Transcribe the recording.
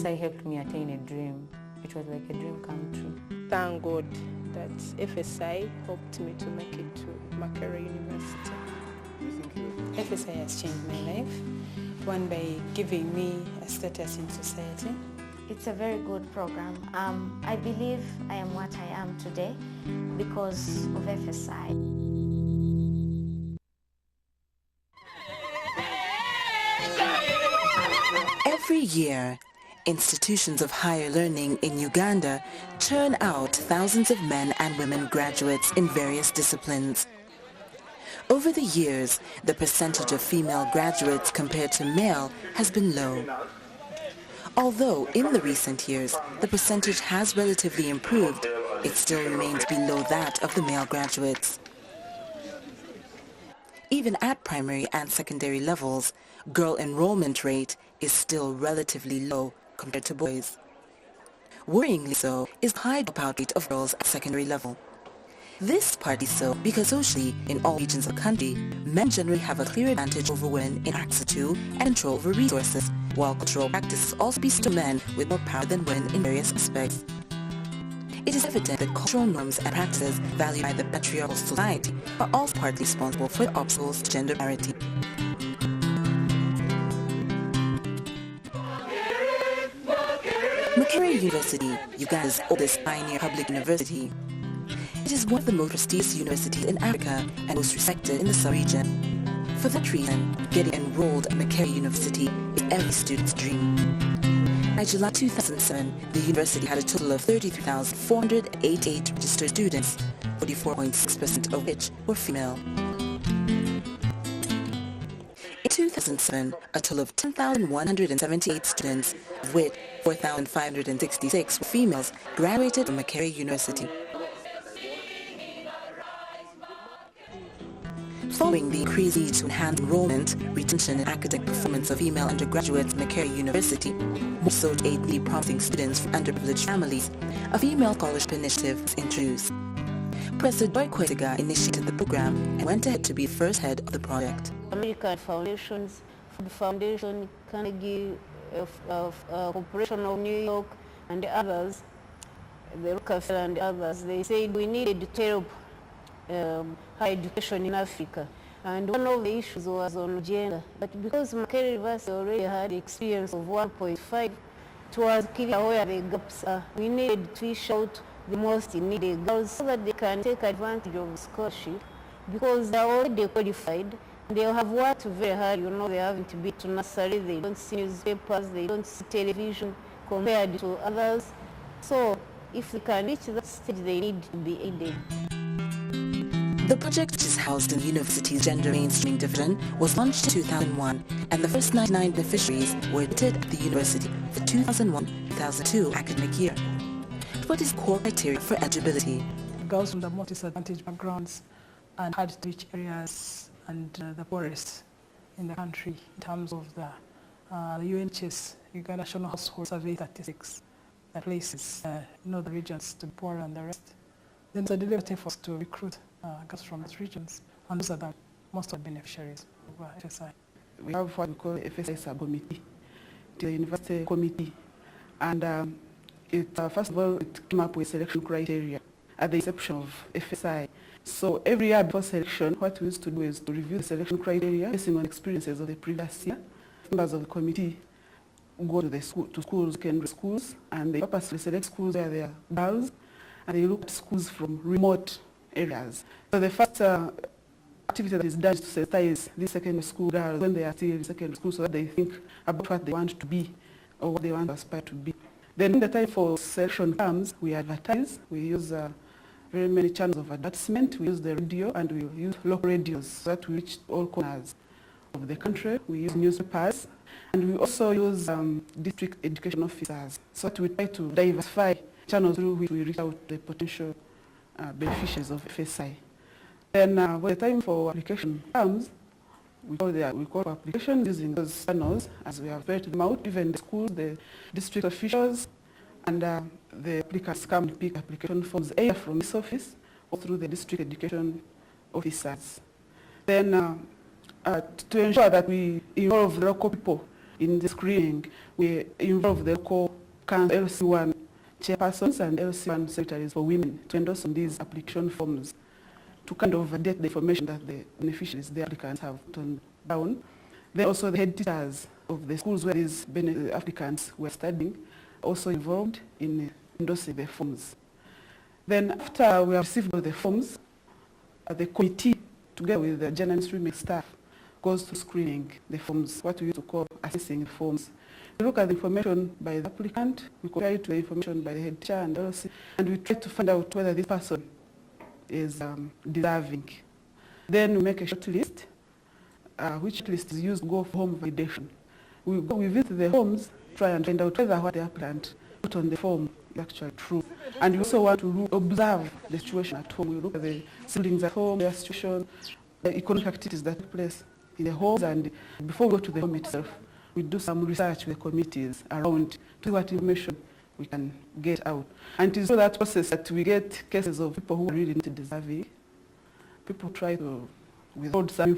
FSI helped me attain a dream. It was like a dream come true. Thank God that FSI helped me to make it to Makerere University. FSI has changed my life, one by giving me a status in society. It's a very good program. I believe I am what I am today because of FSI. Every year, institutions of higher learning in Uganda churn out thousands of men and women graduates in various disciplines. Over the years, the percentage of female graduates compared to male has been low. Although in the recent years, the percentage has relatively improved, it still remains below that of the male graduates. Even at primary and secondary levels, girl enrollment rate is still relatively low compared to boys. Worryingly so is the high dropout rate of girls at secondary level. This is partly so because socially, in all regions of the country, men generally have a clear advantage over women in access to and control over resources, while cultural practices also bestow men with more power than women in various aspects. It is evident that cultural norms and practices valued by the patriarchal society are also partly responsible for the obstacles to gender parity. Makerere University, Uganda's oldest pioneer public university. It is one of the most prestigious universities in Africa and most respected in the sub-region. For that reason, getting enrolled at Makerere University is every student's dream. By July 2007, the university had a total of 33,488 registered students, 44.6% of which were female. In 2007, a total of 10,178 students, of which 4,566 were females, graduated from Makerere University. Following the increased need to enhance enrollment, retention and academic performance of female undergraduates at Makerere University, more so to aid the promising students from underprivileged families, a female scholarship initiative was introduced. Professor Joy Kwesiga initiated the program and went ahead to be the first head of the project. American foundations, Food Foundation, Carnegie Corporation of New York, and the others, the Rockefeller and the others, they said we needed to help higher education in Africa. And one of the issues was on gender. But because Makerere University already had experience of 1.5, it was clear where the gaps are. We needed to fish out the most needed girls so that they can take advantage of scholarship because they are already qualified. They have worked very hard, you know, they haven't been to nursery, they don't see newspapers, they don't see television compared to others. So if they can reach that stage, they need to be aided. The project, which is housed in the university's gender mainstreaming division, was launched in 2001, and the first 99 beneficiaries were admitted at the university for the 2001-2002 academic year. What is core criteria for eligibility? Girls from the most disadvantaged backgrounds and hard-to-reach areas and the poorest in the country in terms of the UNHS, Uganda National Household Survey statistics, that places the regions to be poorer than the rest. Then there's a deliberate effort to recruit girls from those regions, and those are most of the beneficiaries of FSI. We have what we call FSI subcommittee, the university committee, and first of all, it came up with selection criteria at the inception of FSI. So every year before selection, what we used to do is to review the selection criteria based on experiences of the previous year. Members of the committee go to schools, secondary schools, and they purposely select schools where there are girls, and they look at schools from remote areas. So the first activity that is done is to sensitize these secondary school girls when they are still in secondary school so that they think about what they want to be or what they want to aspire to be. Then when the time for selection comes, we advertise. We use very many channels of advertisement. We use the radio and we use local radios so that we reach all corners of the country. We use newspapers and we also use district education officers so that we try to diversify channels through which we reach out the potential beneficiaries of FSI. Then when the time for application comes, we call for application using those channels as we have spread them out, even the schools, the district officials, and the applicants come to pick application forms either from this office or through the district education officers. Then to ensure that we involve the local people In the screening, we involve the local LC1 chairpersons and LC1 secretaries for women to endorse on these application forms to kind of validate the information that the beneficiaries, the applicants, have turned down. Then also the head teachers of the schools where these applicants were studying also involved in endorsing the forms. Then after we have received all the forms, the committee, together with the general streaming staff, goes to screening the forms, what we used to call assessing the forms. We look at the information by the applicant, we compare it to the information by the head teacher and LC, and we try to find out whether this person is deserving. Then we make a short list, which list is used to go for home validation. We visit the homes, try and find out whether what the applicant put on the form is actually true. And we also want to observe the situation at home. We look at the siblings at home, their situation, the economic activities that take place in the homes, and before we go to the home itself, we do some research with the committees around to see what information we can get out. And it is through that process that we get cases of people who are really not deserving. People try to withhold some